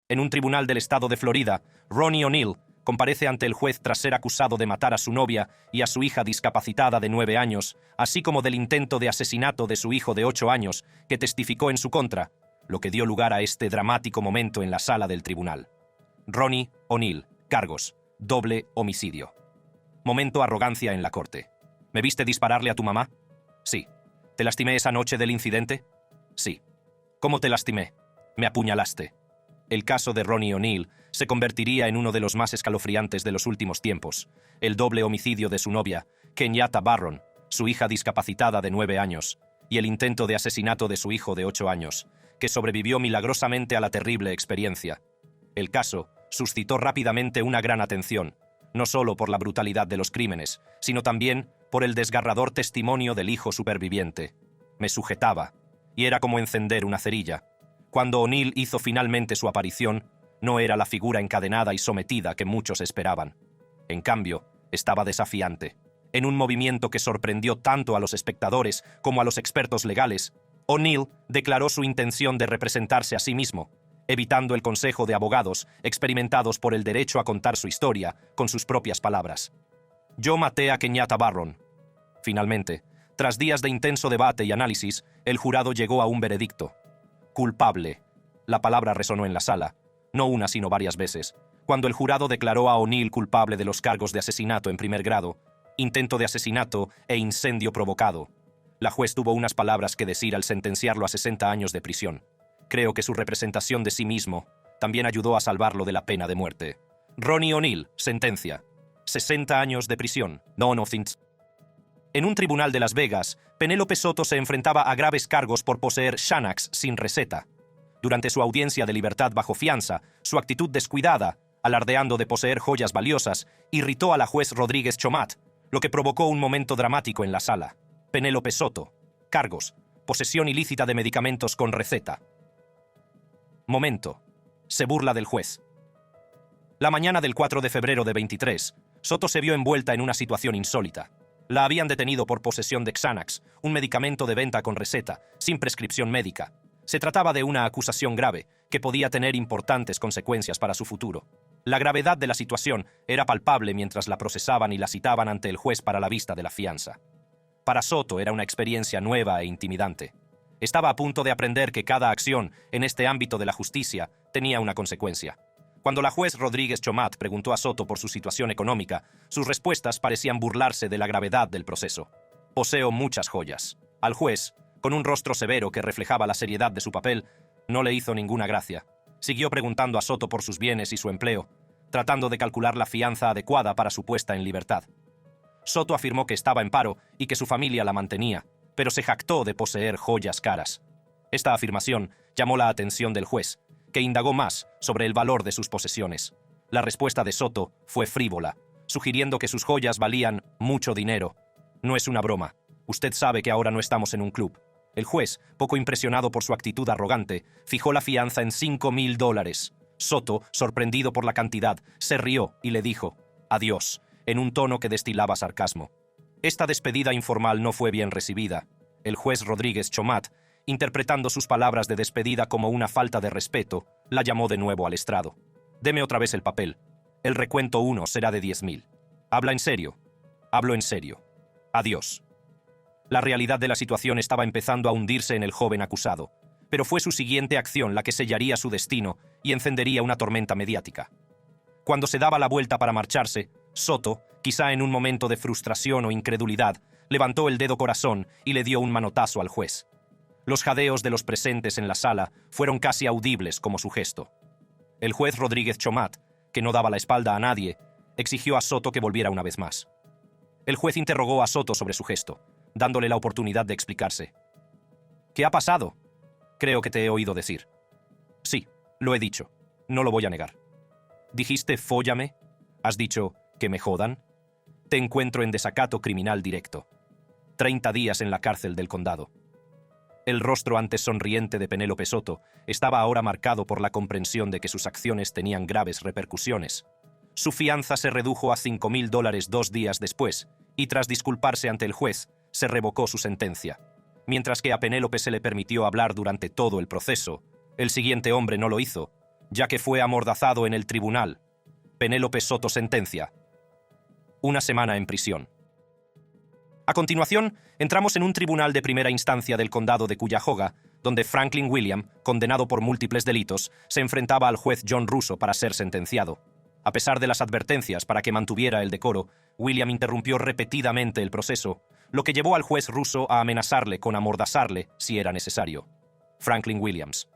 En un tribunal del estado de Florida, Ronnie O'Neill comparece ante el juez tras ser acusado de matar a su novia y a su hija discapacitada de 9 años, así como del intento de asesinato de su hijo de 8 años, que testificó en su contra, lo que dio lugar a este dramático momento en la sala del tribunal. Ronnie O'Neill, cargos, doble homicidio. Momento arrogancia en la corte. ¿Me viste dispararle a tu mamá? Sí. ¿Te lastimé esa noche del incidente? Sí. ¿Cómo te lastimé? Me apuñalaste. El caso de Ronnie O'Neill se convertiría en uno de los más escalofriantes de los últimos tiempos. El doble homicidio de su novia, Kenyatta Barron, su hija discapacitada de 9 años, y el intento de asesinato de su hijo de 8 años, que sobrevivió milagrosamente a la terrible experiencia. El caso suscitó rápidamente una gran atención, no solo por la brutalidad de los crímenes, sino también por el desgarrador testimonio del hijo superviviente. Me sujetaba, y era como encender una cerilla. Cuando O'Neill hizo finalmente su aparición, no era la figura encadenada y sometida que muchos esperaban. En cambio, estaba desafiante. En un movimiento que sorprendió tanto a los espectadores como a los expertos legales, O'Neill declaró su intención de representarse a sí mismo, evitando el consejo de abogados experimentados por el derecho a contar su historia con sus propias palabras. Yo maté a Kenyatta Barron. Finalmente, tras días de intenso debate y análisis, el jurado llegó a un veredicto. Culpable. La palabra resonó en la sala, no una sino varias veces, cuando el jurado declaró a O'Neill culpable de los cargos de asesinato en primer grado, intento de asesinato e incendio provocado. La juez tuvo unas palabras que decir al sentenciarlo a 60 años de prisión. Creo que su representación de sí mismo también ayudó a salvarlo de la pena de muerte. Ronnie O'Neill, sentencia. 60 años de prisión. No offense. En un tribunal de Las Vegas, Penélope Soto se enfrentaba a graves cargos por poseer Xanax sin receta. Durante su audiencia de libertad bajo fianza, su actitud descuidada, alardeando de poseer joyas valiosas, irritó a la juez Rodríguez Chomat, lo que provocó un momento dramático en la sala. Penélope Soto. Cargos. Posesión ilícita de medicamentos con receta. Momento. Se burla del juez. La mañana del 4 de febrero de 23, Soto se vio envuelta en una situación insólita. La habían detenido por posesión de Xanax, un medicamento de venta con receta, sin prescripción médica. Se trataba de una acusación grave, que podía tener importantes consecuencias para su futuro. La gravedad de la situación era palpable mientras la procesaban y la citaban ante el juez para la vista de la fianza. Para Soto era una experiencia nueva e intimidante. Estaba a punto de aprender que cada acción en este ámbito de la justicia tenía una consecuencia. Cuando la juez Rodríguez Chomat preguntó a Soto por su situación económica, sus respuestas parecían burlarse de la gravedad del proceso. Poseo muchas joyas. Al juez, con un rostro severo que reflejaba la seriedad de su papel, no le hizo ninguna gracia. Siguió preguntando a Soto por sus bienes y su empleo, tratando de calcular la fianza adecuada para su puesta en libertad. Soto afirmó que estaba en paro y que su familia la mantenía, pero se jactó de poseer joyas caras. Esta afirmación llamó la atención del juez, que indagó más sobre el valor de sus posesiones. La respuesta de Soto fue frívola, sugiriendo que sus joyas valían mucho dinero. No es una broma. Usted sabe que ahora no estamos en un club. El juez, poco impresionado por su actitud arrogante, fijó la fianza en $5,000. Soto, sorprendido por la cantidad, se rió y le dijo «Adiós», en un tono que destilaba sarcasmo. Esta despedida informal no fue bien recibida. El juez Rodríguez Chomat, interpretando sus palabras de despedida como una falta de respeto, la llamó de nuevo al estrado. «Deme otra vez el papel. El recuento 1 será de 10,000. ¿Habla en serio?» «Hablo en serio. Adiós». La realidad de la situación estaba empezando a hundirse en el joven acusado, pero fue su siguiente acción la que sellaría su destino y encendería una tormenta mediática. Cuando se daba la vuelta para marcharse, Soto, quizá en un momento de frustración o incredulidad, levantó el dedo corazón y le dio un manotazo al juez. Los jadeos de los presentes en la sala fueron casi audibles como su gesto. El juez Rodríguez Chomat, que no daba la espalda a nadie, exigió a Soto que volviera una vez más. El juez interrogó a Soto sobre su gesto, dándole la oportunidad de explicarse. «¿Qué ha pasado?» «Creo que te he oído decir». «Sí, lo he dicho. No lo voy a negar». «¿Dijiste fóllame? ¿Has dicho que me jodan?» «Te encuentro en desacato criminal directo. 30 días en la cárcel del condado». El rostro antes sonriente de Penélope Soto estaba ahora marcado por la comprensión de que sus acciones tenían graves repercusiones. Su fianza se redujo a $5,000 2 días después, y tras disculparse ante el juez, se revocó su sentencia. Mientras que a Penélope se le permitió hablar durante todo el proceso, el siguiente hombre no lo hizo, ya que fue amordazado en el tribunal. Penélope Soto sentencia: 1 semana en prisión. A continuación, entramos en un tribunal de primera instancia del condado de Cuyahoga, donde Franklin William, condenado por múltiples delitos, se enfrentaba al juez John Russo para ser sentenciado. A pesar de las advertencias para que mantuviera el decoro, William interrumpió repetidamente el proceso, lo que llevó al juez Russo a amenazarle con amordazarle si era necesario. Franklin Williams: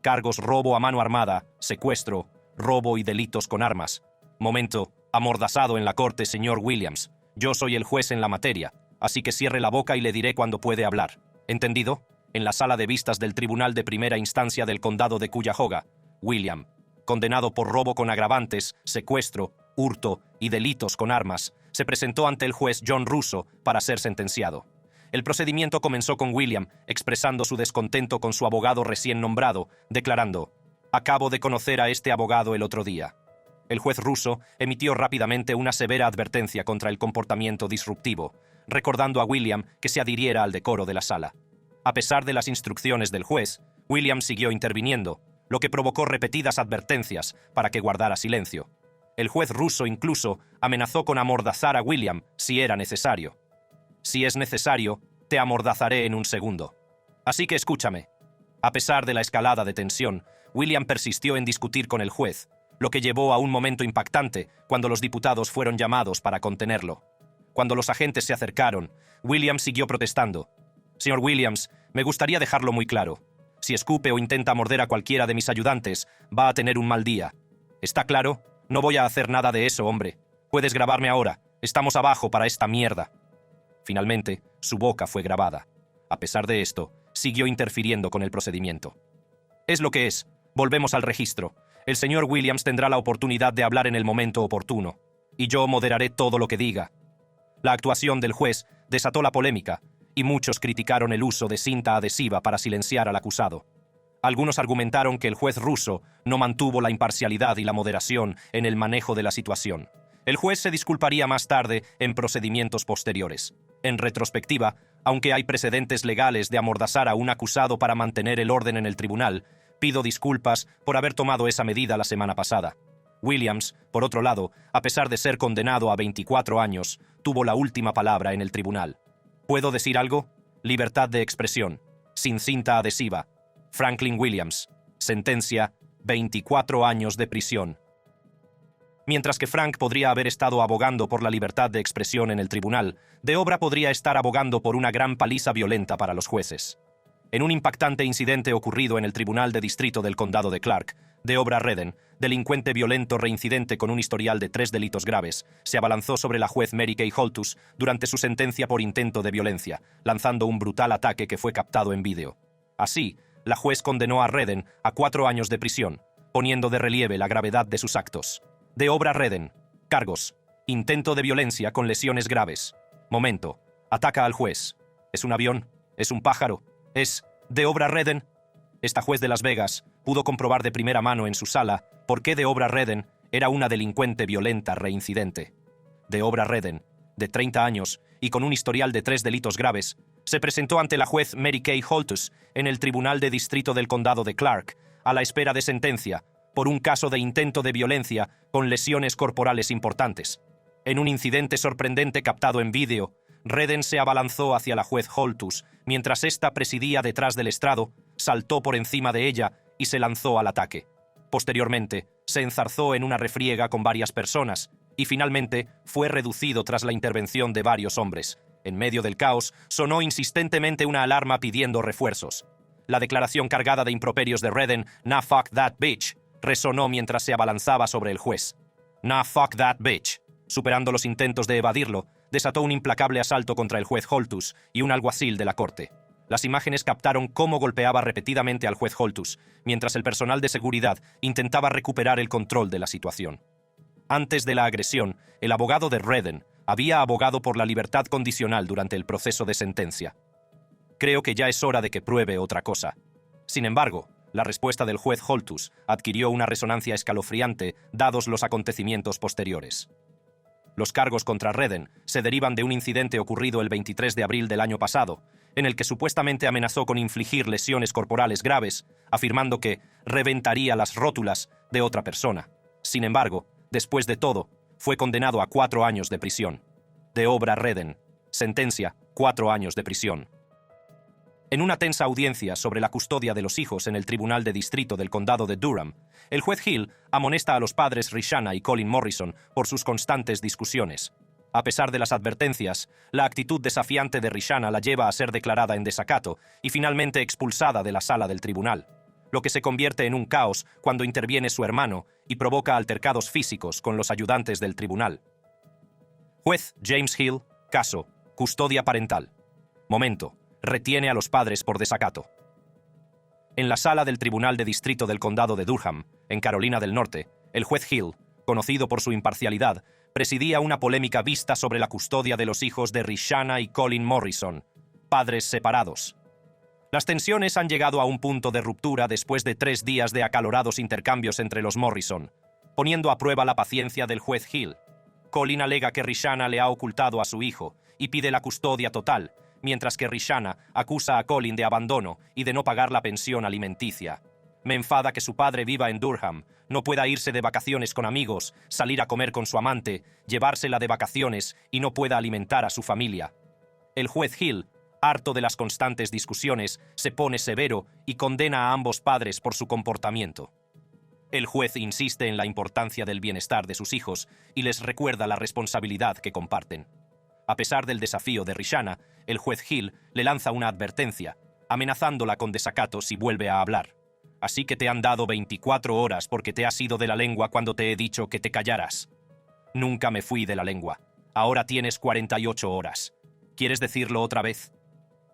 cargos robo a mano armada, secuestro, robo y delitos con armas. Momento: amordazado en la corte, señor Williams. Yo soy el juez en la materia, así que cierre la boca y le diré cuándo puede hablar. ¿Entendido? En la sala de vistas del Tribunal de Primera Instancia del Condado de Cuyahoga, William, condenado por robo con agravantes, secuestro, hurto y delitos con armas, se presentó ante el juez John Russo para ser sentenciado. El procedimiento comenzó con William expresando su descontento con su abogado recién nombrado, declarando: acabo de conocer a este abogado el otro día. El juez Russo emitió rápidamente una severa advertencia contra el comportamiento disruptivo, recordando a William que se adhiriera al decoro de la sala. A pesar de las instrucciones del juez, William siguió interviniendo, lo que provocó repetidas advertencias para que guardara silencio. El juez Russo incluso amenazó con amordazar a William si era necesario. Si es necesario, te amordazaré en un segundo. Así que escúchame. A pesar de la escalada de tensión, William persistió en discutir con el juez, lo que llevó a un momento impactante cuando los diputados fueron llamados para contenerlo. Cuando los agentes se acercaron, William siguió protestando. Señor Williams, me gustaría dejarlo muy claro. Si escupe o intenta morder a cualquiera de mis ayudantes, va a tener un mal día. ¿Está claro? No voy a hacer nada de eso, hombre. Puedes grabarme ahora. Estamos abajo para esta mierda. Finalmente, su boca fue grabada. A pesar de esto, siguió interfiriendo con el procedimiento. Es lo que es. Volvemos al registro. El señor Williams tendrá la oportunidad de hablar en el momento oportuno, y yo moderaré todo lo que diga. La actuación del juez desató la polémica, y muchos criticaron el uso de cinta adhesiva para silenciar al acusado. Algunos argumentaron que el juez Russo no mantuvo la imparcialidad y la moderación en el manejo de la situación. El juez se disculparía más tarde en procedimientos posteriores. En retrospectiva, aunque hay precedentes legales de amordazar a un acusado para mantener el orden en el tribunal, pido disculpas por haber tomado esa medida la semana pasada. Williams, por otro lado, a pesar de ser condenado a 24 años, tuvo la última palabra en el tribunal. ¿Puedo decir algo? Libertad de expresión. Sin cinta adhesiva. Franklin Williams. Sentencia: 24 años de prisión. Mientras que Frank podría haber estado abogando por la libertad de expresión en el tribunal, De Obra podría estar abogando por una gran paliza violenta para los jueces. En un impactante incidente ocurrido en el Tribunal de Distrito del Condado de Clark, De Obra Redden, delincuente violento reincidente con un historial de 3 delitos graves, se abalanzó sobre la juez Mary Kay Holtus durante su sentencia por intento de violencia, lanzando un brutal ataque que fue captado en vídeo. Así, la juez condenó a Redden a 4 años de prisión, poniendo de relieve la gravedad de sus actos. De Obra Redden. Cargos: intento de violencia con lesiones graves. Momento: ataca al juez. ¿Es un avión? ¿Es un pájaro? ¿Es De Obra Redden? Esta juez de Las Vegas pudo comprobar de primera mano en su sala por qué De Obra Redden era una delincuente violenta reincidente. De Obra Redden, de 30 años y con un historial de 3 delitos graves, se presentó ante la juez Mary Kay Holtus en el Tribunal de Distrito del Condado de Clark, a la espera de sentencia, por un caso de intento de violencia con lesiones corporales importantes. En un incidente sorprendente captado en vídeo, Redden se abalanzó hacia la juez Holtus mientras ésta presidía detrás del estrado, saltó por encima de ella y se lanzó al ataque. Posteriormente, se enzarzó en una refriega con varias personas y finalmente fue reducido tras la intervención de varios hombres. En medio del caos, sonó insistentemente una alarma pidiendo refuerzos. La declaración cargada de improperios de Redden, "Nah, fuck that bitch", resonó mientras se abalanzaba sobre el juez. "Nah, fuck that bitch", superando los intentos de evadirlo, desató un implacable asalto contra el juez Holtus y un alguacil de la corte. Las imágenes captaron cómo golpeaba repetidamente al juez Holtus, mientras el personal de seguridad intentaba recuperar el control de la situación. Antes de la agresión, el abogado de Redden había abogado por la libertad condicional durante el proceso de sentencia. Creo que ya es hora de que pruebe otra cosa. Sin embargo, la respuesta del juez Holtus adquirió una resonancia escalofriante dados los acontecimientos posteriores. Los cargos contra Redden se derivan de un incidente ocurrido el 23 de abril del año pasado, en el que supuestamente amenazó con infligir lesiones corporales graves, afirmando que reventaría las rótulas de otra persona. Sin embargo, después de todo, fue condenado a 4 años de prisión. De Obra Redden. Sentencia: 4 años de prisión. En una tensa audiencia sobre la custodia de los hijos en el Tribunal de Distrito del Condado de Durham, el juez Hill amonesta a los padres Rishana y Colin Morrison por sus constantes discusiones. A pesar de las advertencias, la actitud desafiante de Rishana la lleva a ser declarada en desacato y finalmente expulsada de la sala del tribunal, lo que se convierte en un caos cuando interviene su hermano y provoca altercados físicos con los ayudantes del tribunal. Juez James Hill, caso: custodia parental. Momento: retiene a los padres por desacato. En la sala del Tribunal de Distrito del Condado de Durham, en Carolina del Norte, el juez Hill, conocido por su imparcialidad, presidía una polémica vista sobre la custodia de los hijos de Rishana y Colin Morrison, padres separados. Las tensiones han llegado a un punto de ruptura después de 3 días de acalorados intercambios entre los Morrison, poniendo a prueba la paciencia del juez Hill. Colin alega que Rishana le ha ocultado a su hijo y pide la custodia total, mientras que Rishana acusa a Colin de abandono y de no pagar la pensión alimenticia. Me enfada que su padre viva en Durham, no pueda irse de vacaciones con amigos, salir a comer con su amante, llevársela de vacaciones y no pueda alimentar a su familia. El juez Hill, harto de las constantes discusiones, se pone severo y condena a ambos padres por su comportamiento. El juez insiste en la importancia del bienestar de sus hijos y les recuerda la responsabilidad que comparten. A pesar del desafío de Rishana, el juez Hill le lanza una advertencia, amenazándola con desacato si vuelve a hablar. Así que te han dado 24 horas porque te has ido de la lengua cuando te he dicho que te callaras. Nunca me fui de la lengua. Ahora tienes 48 horas. ¿Quieres decirlo otra vez?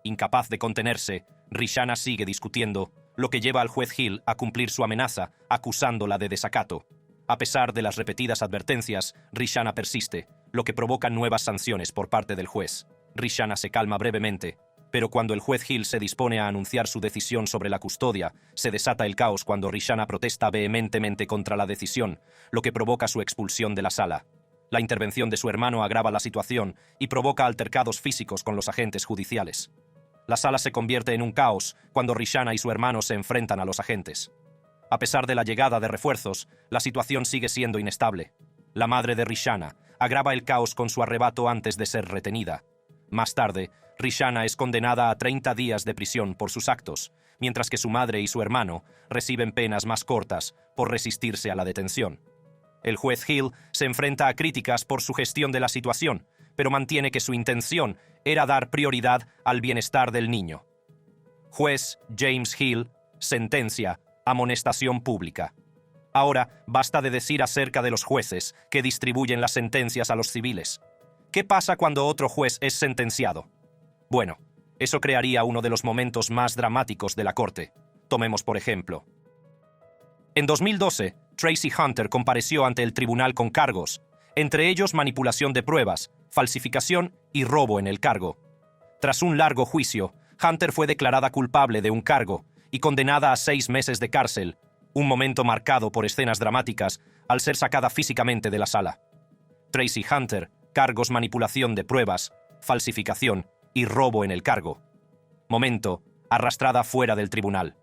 Incapaz de contenerse, Rishana sigue discutiendo, lo que lleva al juez Hill a cumplir su amenaza, acusándola de desacato. A pesar de las repetidas advertencias, Rishana persiste, lo que provoca nuevas sanciones por parte del juez. Rishana se calma brevemente, pero cuando el juez Hill se dispone a anunciar su decisión sobre la custodia, se desata el caos cuando Rishana protesta vehementemente contra la decisión, lo que provoca su expulsión de la sala. La intervención de su hermano agrava la situación y provoca altercados físicos con los agentes judiciales. La sala se convierte en un caos cuando Rishana y su hermano se enfrentan a los agentes. A pesar de la llegada de refuerzos, la situación sigue siendo inestable. La madre de Rishana agrava el caos con su arrebato antes de ser retenida. Más tarde, Rishana es condenada a 30 días de prisión por sus actos, mientras que su madre y su hermano reciben penas más cortas por resistirse a la detención. El juez Hill se enfrenta a críticas por su gestión de la situación, pero mantiene que su intención era dar prioridad al bienestar del niño. Juez James Hill, sentencia: amonestación pública. Ahora, basta de decir acerca de los jueces que distribuyen las sentencias a los civiles. ¿Qué pasa cuando otro juez es sentenciado? Bueno, eso crearía uno de los momentos más dramáticos de la corte. Tomemos por ejemplo. En 2012, Tracy Hunter compareció ante el tribunal con cargos, entre ellos manipulación de pruebas, falsificación y robo en el cargo. Tras un largo juicio, Hunter fue declarada culpable de un cargo y condenada a 6 meses de cárcel, un momento marcado por escenas dramáticas al ser sacada físicamente de la sala. Tracy Hunter, cargos manipulación de pruebas, falsificación y robo en el cargo. Momento, arrastrada fuera del tribunal.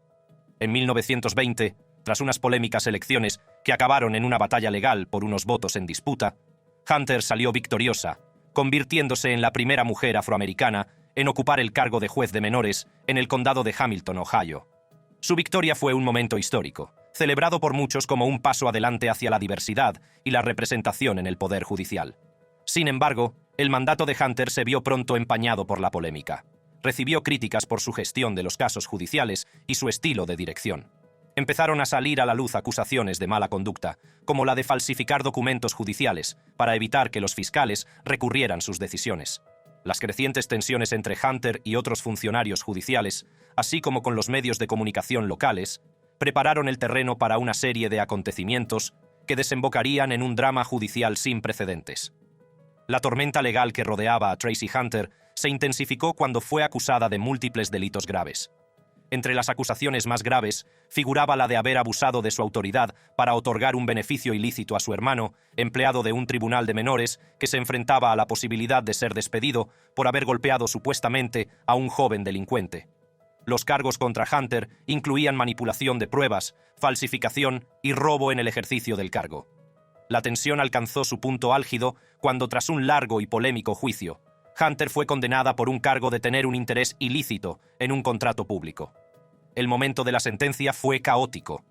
En 1920, tras unas polémicas elecciones que acabaron en una batalla legal por unos votos en disputa, Hunter salió victoriosa, convirtiéndose en la primera mujer afroamericana en ocupar el cargo de juez de menores en el condado de Hamilton, Ohio. Su victoria fue un momento histórico, celebrado por muchos como un paso adelante hacia la diversidad y la representación en el poder judicial. Sin embargo, el mandato de Hunter se vio pronto empañado por la polémica. Recibió críticas por su gestión de los casos judiciales y su estilo de dirección. Empezaron a salir a la luz acusaciones de mala conducta, como la de falsificar documentos judiciales para evitar que los fiscales recurrieran sus decisiones. Las crecientes tensiones entre Hunter y otros funcionarios judiciales, así como con los medios de comunicación locales, prepararon el terreno para una serie de acontecimientos que desembocarían en un drama judicial sin precedentes. La tormenta legal que rodeaba a Tracy Hunter se intensificó cuando fue acusada de múltiples delitos graves. Entre las acusaciones más graves figuraba la de haber abusado de su autoridad para otorgar un beneficio ilícito a su hermano, empleado de un tribunal de menores, que se enfrentaba a la posibilidad de ser despedido por haber golpeado supuestamente a un joven delincuente. Los cargos contra Hunter incluían manipulación de pruebas, falsificación y robo en el ejercicio del cargo. La tensión alcanzó su punto álgido cuando, tras un largo y polémico juicio, Hunter fue condenada por un cargo de tener un interés ilícito en un contrato público. El momento de la sentencia fue caótico.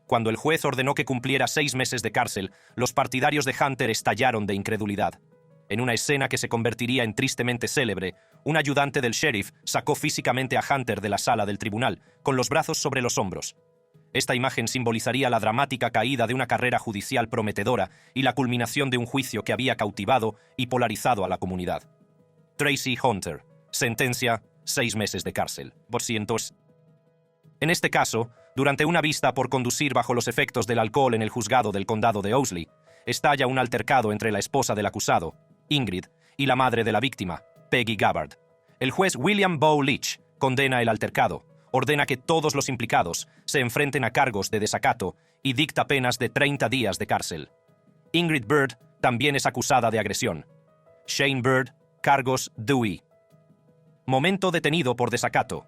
Cuando el juez ordenó que cumpliera 6 meses de cárcel, los partidarios de Hunter estallaron de incredulidad. En una escena que se convertiría en tristemente célebre, un ayudante del sheriff sacó físicamente a Hunter de la sala del tribunal, con los brazos sobre los hombros. Esta imagen simbolizaría la dramática caída de una carrera judicial prometedora y la culminación de un juicio que había cautivado y polarizado a la comunidad. Tracy Hunter. Sentencia: 6 meses de cárcel. En este caso, durante una vista por conducir bajo los efectos del alcohol en el juzgado del condado de Owsley, estalla un altercado entre la esposa del acusado, Ingrid, y la madre de la víctima, Peggy Gabbard. El juez William Bow Leach condena el altercado, ordena que todos los implicados se enfrenten a cargos de desacato y dicta penas de 30 días de cárcel. Ingrid Bird también es acusada de agresión. Shane Bird, cargos Dewey. Momento detenido por desacato.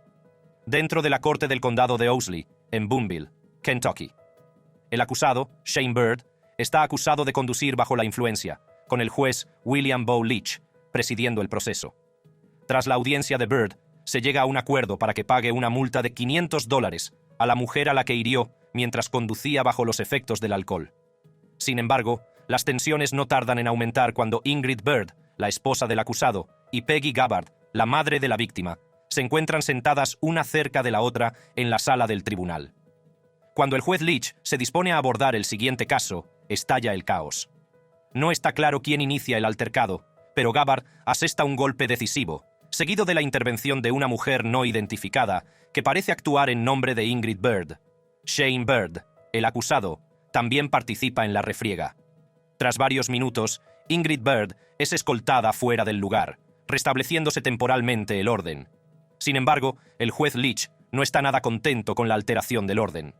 Dentro de la corte del condado de Owsley, en Boonville, Kentucky. El acusado, Shane Bird, está acusado de conducir bajo la influencia, con el juez William Bow Leach presidiendo el proceso. Tras la audiencia de Bird, se llega a un acuerdo para que pague una multa de $500 a la mujer a la que hirió mientras conducía bajo los efectos del alcohol. Sin embargo, las tensiones no tardan en aumentar cuando Ingrid Bird, la esposa del acusado, y Peggy Gabbard, la madre de la víctima, se encuentran sentadas una cerca de la otra en la sala del tribunal. Cuando el juez Leach se dispone a abordar el siguiente caso, estalla el caos. No está claro quién inicia el altercado, pero Gabbard asesta un golpe decisivo, seguido de la intervención de una mujer no identificada que parece actuar en nombre de Ingrid Bird. Shane Bird, el acusado, también participa en la refriega. Tras varios minutos, Ingrid Bird es escoltada fuera del lugar, restableciéndose temporalmente el orden. Sin embargo, el juez Leach no está nada contento con la alteración del orden.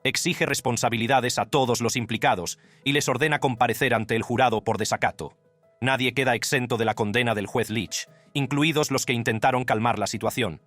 Exige responsabilidades a todos los implicados y les ordena comparecer ante el jurado por desacato. Nadie queda exento de la condena del juez Leach, incluidos los que intentaron calmar la situación.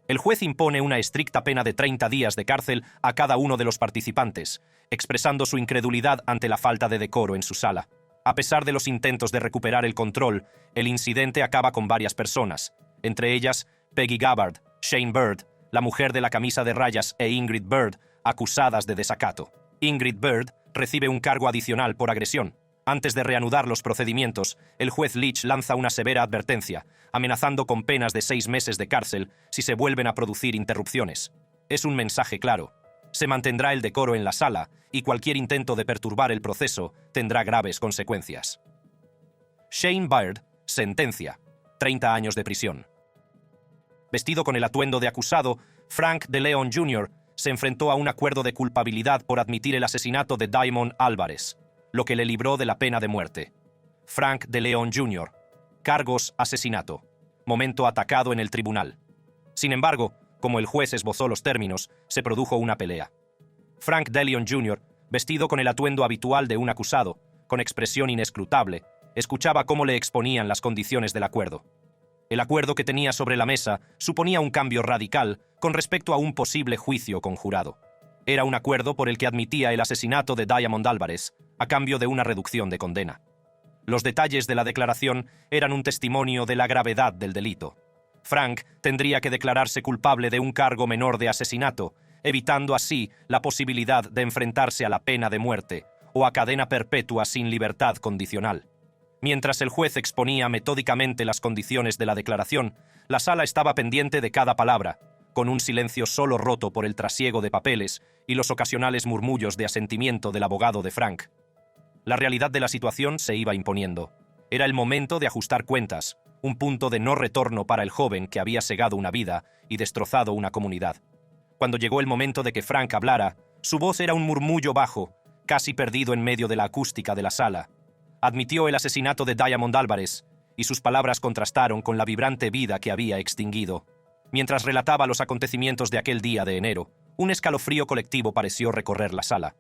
El juez impone una estricta pena de 30 días de cárcel a cada uno de los participantes, expresando su incredulidad ante la falta de decoro en su sala. A pesar de los intentos de recuperar el control, el incidente acaba con varias personas, entre ellas Peggy Gabbard, Shane Bird, la mujer de la camisa de rayas e Ingrid Bird, acusadas de desacato. Ingrid Bird recibe un cargo adicional por agresión. Antes de reanudar los procedimientos, el juez Leach lanza una severa advertencia, amenazando con penas de 6 meses de cárcel si se vuelven a producir interrupciones. Es un mensaje claro. Se mantendrá el decoro en la sala y cualquier intento de perturbar el proceso tendrá graves consecuencias. Shane Bird, sentencia: 30 años de prisión. Vestido con el atuendo de acusado, Frank DeLeon Jr. se enfrentó a un acuerdo de culpabilidad por admitir el asesinato de Diamond Álvarez, lo que le libró de la pena de muerte. Frank DeLeon Jr. Cargos: asesinato. Momento atacado en el tribunal. Sin embargo, como el juez esbozó los términos, se produjo una pelea. Frank DeLeon Jr., vestido con el atuendo habitual de un acusado, con expresión inescrutable, escuchaba cómo le exponían las condiciones del acuerdo. El acuerdo que tenía sobre la mesa suponía un cambio radical con respecto a un posible juicio conjurado. Era un acuerdo por el que admitía el asesinato de Diamond Álvarez, a cambio de una reducción de condena. Los detalles de la declaración eran un testimonio de la gravedad del delito. Frank tendría que declararse culpable de un cargo menor de asesinato, evitando así la posibilidad de enfrentarse a la pena de muerte o a cadena perpetua sin libertad condicional. Mientras el juez exponía metódicamente las condiciones de la declaración, la sala estaba pendiente de cada palabra, con un silencio solo roto por el trasiego de papeles y los ocasionales murmullos de asentimiento del abogado de Frank. La realidad de la situación se iba imponiendo. Era el momento de ajustar cuentas, un punto de no retorno para el joven que había segado una vida y destrozado una comunidad. Cuando llegó el momento de que Frank hablara, su voz era un murmullo bajo, casi perdido en medio de la acústica de la sala. Admitió el asesinato de Diamond Álvarez, y sus palabras contrastaron con la vibrante vida que había extinguido. Mientras relataba los acontecimientos de aquel día de enero, un escalofrío colectivo pareció recorrer la sala.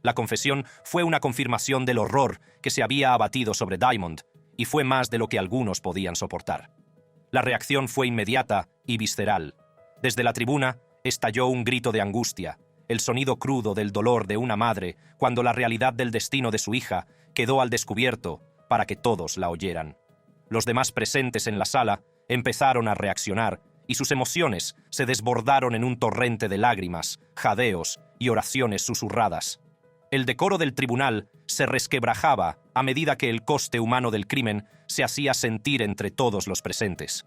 La confesión fue una confirmación del horror que se había abatido sobre Diamond, y fue más de lo que algunos podían soportar. La reacción fue inmediata y visceral. Desde la tribuna estalló un grito de angustia, el sonido crudo del dolor de una madre cuando la realidad del destino de su hija quedó al descubierto para que todos la oyeran. Los demás presentes en la sala empezaron a reaccionar y sus emociones se desbordaron en un torrente de lágrimas, jadeos y oraciones susurradas. El decoro del tribunal se resquebrajaba a medida que el coste humano del crimen se hacía sentir entre todos los presentes.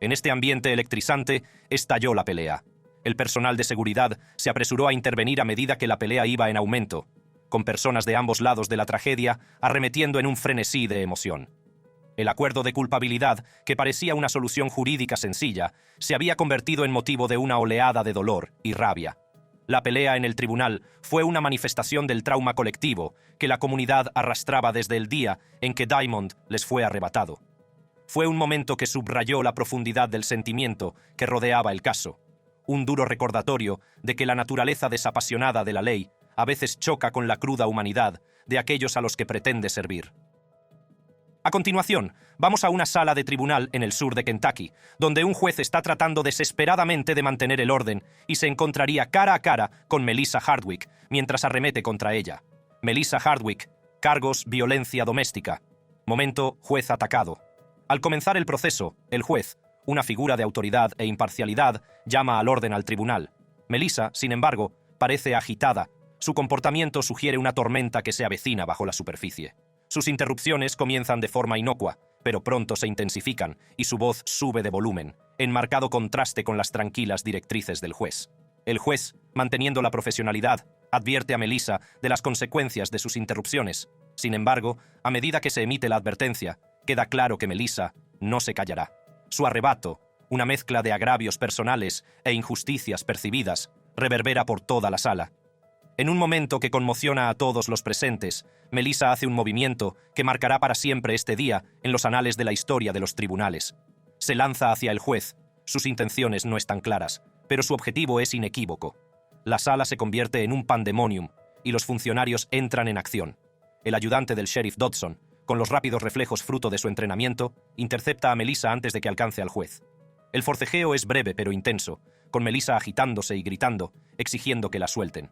En este ambiente electrizante estalló la pelea. El personal de seguridad se apresuró a intervenir a medida que la pelea iba en aumento, con personas de ambos lados de la tragedia arremetiendo en un frenesí de emoción. El acuerdo de culpabilidad, que parecía una solución jurídica sencilla, se había convertido en motivo de una oleada de dolor y rabia. La pelea en el tribunal fue una manifestación del trauma colectivo que la comunidad arrastraba desde el día en que Diamond les fue arrebatado. Fue un momento que subrayó la profundidad del sentimiento que rodeaba el caso, un duro recordatorio de que la naturaleza desapasionada de la ley a veces choca con la cruda humanidad de aquellos a los que pretende servir. A continuación, vamos a una sala de tribunal en el sur de Kentucky, donde un juez está tratando desesperadamente de mantener el orden y se encontraría cara a cara con Melissa Hardwick mientras arremete contra ella. Melissa Hardwick, cargos violencia doméstica. Momento, juez atacado. Al comenzar el proceso, el juez, una figura de autoridad e imparcialidad, llama al orden al tribunal. Melissa, sin embargo, parece agitada. Su comportamiento sugiere una tormenta que se avecina bajo la superficie. Sus interrupciones comienzan de forma inocua, pero pronto se intensifican y su voz sube de volumen, en marcado contraste con las tranquilas directrices del juez. El juez, manteniendo la profesionalidad, advierte a Melissa de las consecuencias de sus interrupciones. Sin embargo, a medida que se emite la advertencia, queda claro que Melissa no se callará. Su arrebato, una mezcla de agravios personales e injusticias percibidas, reverbera por toda la sala. En un momento que conmociona a todos los presentes, Melissa hace un movimiento que marcará para siempre este día en los anales de la historia de los tribunales. Se lanza hacia el juez. Sus intenciones no están claras, pero su objetivo es inequívoco. La sala se convierte en un pandemonium y los funcionarios entran en acción. El ayudante del sheriff Dodson, con los rápidos reflejos fruto de su entrenamiento, intercepta a Melissa antes de que alcance al juez. El forcejeo es breve pero intenso, con Melissa agitándose y gritando, exigiendo que la suelten.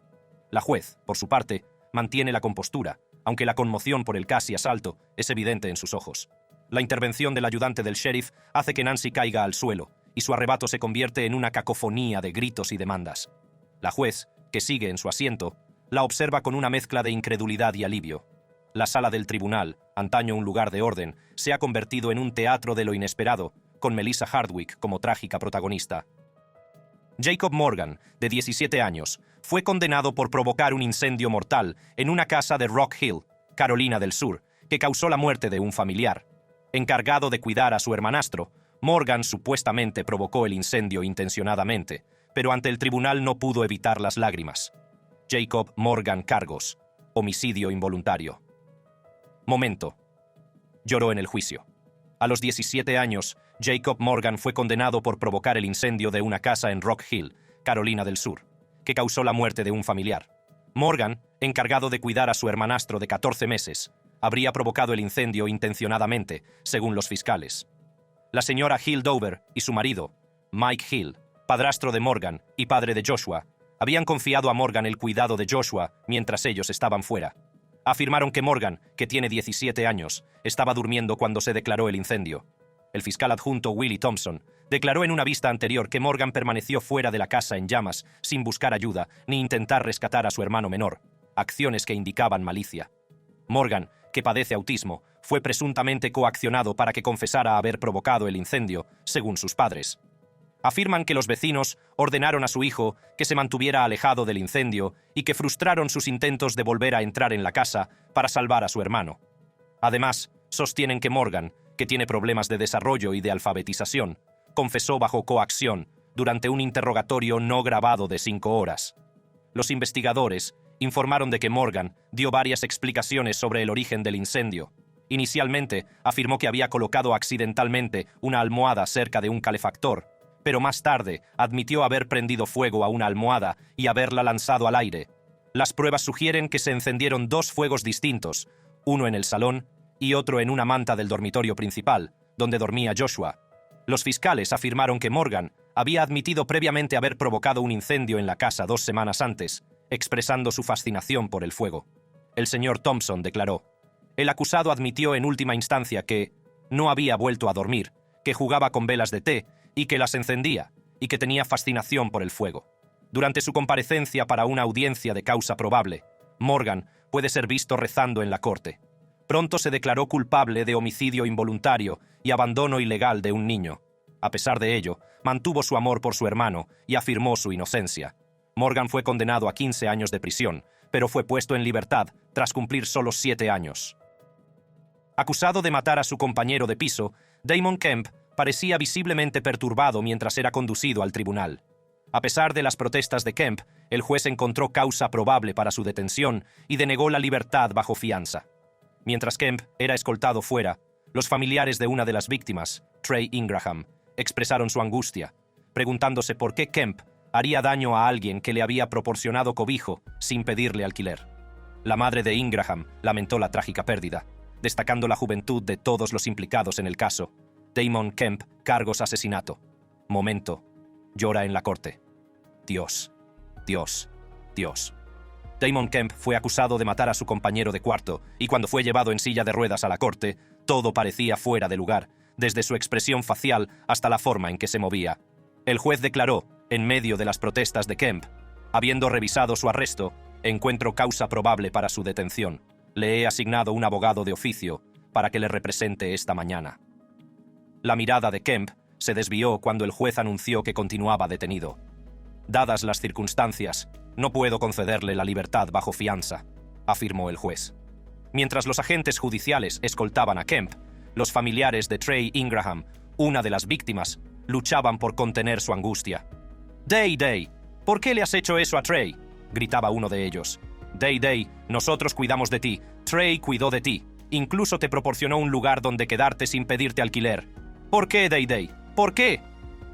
La juez, por su parte, mantiene la compostura, aunque la conmoción por el casi asalto es evidente en sus ojos. La intervención del ayudante del sheriff hace que Nancy caiga al suelo, y su arrebato se convierte en una cacofonía de gritos y demandas. La juez, que sigue en su asiento, la observa con una mezcla de incredulidad y alivio. La sala del tribunal, antaño un lugar de orden, se ha convertido en un teatro de lo inesperado, con Melissa Hardwick como trágica protagonista. Jacob Morgan, de 17 años, fue condenado por provocar un incendio mortal en una casa de Rock Hill, Carolina del Sur, que causó la muerte de un familiar. Encargado de cuidar a su hermanastro, Morgan supuestamente provocó el incendio intencionadamente, pero ante el tribunal no pudo evitar las lágrimas. Jacob Morgan cargos, homicidio involuntario. Momento. Lloró en el juicio. A los 17 años, Jacob Morgan fue condenado por provocar el incendio de una casa en Rock Hill, Carolina del Sur, que causó la muerte de un familiar. Morgan, encargado de cuidar a su hermanastro de 14 meses, habría provocado el incendio intencionadamente, según los fiscales. La señora Hill Dover y su marido, Mike Hill, padrastro de Morgan y padre de Joshua, habían confiado a Morgan el cuidado de Joshua mientras ellos estaban fuera. Afirmaron que Morgan, que tiene 17 años, estaba durmiendo cuando se declaró el incendio. El fiscal adjunto Willie Thompson declaró en una vista anterior que Morgan permaneció fuera de la casa en llamas, sin buscar ayuda ni intentar rescatar a su hermano menor, acciones que indicaban malicia. Morgan, que padece autismo, fue presuntamente coaccionado para que confesara haber provocado el incendio, según sus padres. Afirman que los vecinos ordenaron a su hijo que se mantuviera alejado del incendio y que frustraron sus intentos de volver a entrar en la casa para salvar a su hermano. Además, sostienen que Morgan, que tiene problemas de desarrollo y de alfabetización, confesó bajo coacción durante un interrogatorio no grabado de 5 horas. Los investigadores informaron de que Morgan dio varias explicaciones sobre el origen del incendio. Inicialmente, afirmó que había colocado accidentalmente una almohada cerca de un calefactor, pero más tarde admitió haber prendido fuego a una almohada y haberla lanzado al aire. Las pruebas sugieren que se encendieron 2 fuegos distintos, uno en el salón y otro en una manta del dormitorio principal, donde dormía Joshua. Los fiscales afirmaron que Morgan había admitido previamente haber provocado un incendio en la casa 2 semanas antes, expresando su fascinación por el fuego. El señor Thompson declaró: el acusado admitió en última instancia que no había vuelto a dormir, que jugaba con velas de té y que las encendía, y que tenía fascinación por el fuego. Durante su comparecencia para una audiencia de causa probable, Morgan puede ser visto rezando en la corte. Pronto se declaró culpable de homicidio involuntario y abandono ilegal de un niño. A pesar de ello, mantuvo su amor por su hermano y afirmó su inocencia. Morgan fue condenado a 15 años de prisión, pero fue puesto en libertad tras cumplir solo 7 años. Acusado de matar a su compañero de piso, Damon Kemp parecía visiblemente perturbado mientras era conducido al tribunal. A pesar de las protestas de Kemp, el juez encontró causa probable para su detención y denegó la libertad bajo fianza. Mientras Kemp era escoltado fuera, los familiares de una de las víctimas, Trey Ingraham, expresaron su angustia, preguntándose por qué Kemp haría daño a alguien que le había proporcionado cobijo sin pedirle alquiler. La madre de Ingraham lamentó la trágica pérdida, destacando la juventud de todos los implicados en el caso. Damon Kemp, cargos asesinato. Momento. Llora en la corte. Dios, Dios, Dios. Damon Kemp fue acusado de matar a su compañero de cuarto, y cuando fue llevado en silla de ruedas a la corte, todo parecía fuera de lugar, desde su expresión facial hasta la forma en que se movía. El juez declaró, en medio de las protestas de Kemp: habiendo revisado su arresto, encuentro causa probable para su detención. Le he asignado un abogado de oficio para que le represente esta mañana. La mirada de Kemp se desvió cuando el juez anunció que continuaba detenido. Dadas las circunstancias, no puedo concederle la libertad bajo fianza, afirmó el juez. Mientras los agentes judiciales escoltaban a Kemp, los familiares de Trey Ingraham, una de las víctimas, luchaban por contener su angustia. Day, ¿por qué le has hecho eso a Trey?, gritaba uno de ellos. Day, nosotros cuidamos de ti, Trey cuidó de ti, incluso te proporcionó un lugar donde quedarte sin pedirte alquiler. ¿Por qué, Day? ¿Por qué?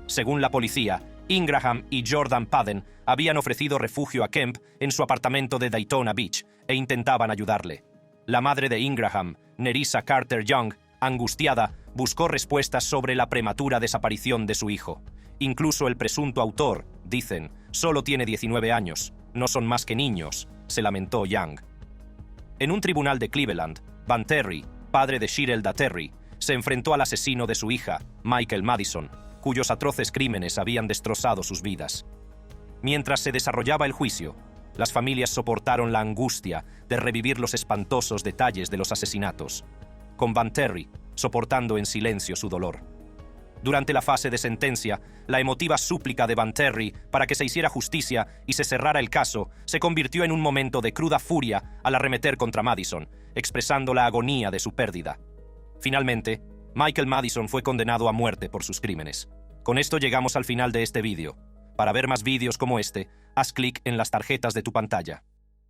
Según la policía, Ingraham y Jordan Padden habían ofrecido refugio a Kemp en su apartamento de Daytona Beach e intentaban ayudarle. La madre de Ingraham, Nerissa Carter Young, angustiada, buscó respuestas sobre la prematura desaparición de su hijo. Incluso el presunto autor, dicen, solo tiene 19 años, no son más que niños, se lamentó Young. En un tribunal de Cleveland, Van Terry, padre de Shirelda Terry, se enfrentó al asesino de su hija, Michael Madison, cuyos atroces crímenes habían destrozado sus vidas. Mientras se desarrollaba el juicio, las familias soportaron la angustia de revivir los espantosos detalles de los asesinatos, con Van Terry soportando en silencio su dolor. Durante la fase de sentencia, la emotiva súplica de Van Terry para que se hiciera justicia y se cerrara el caso se convirtió en un momento de cruda furia al arremeter contra Madison, expresando la agonía de su pérdida. Finalmente, Michael Madison fue condenado a muerte por sus crímenes. Con esto llegamos al final de este vídeo. Para ver más vídeos como este, haz clic en las tarjetas de tu pantalla.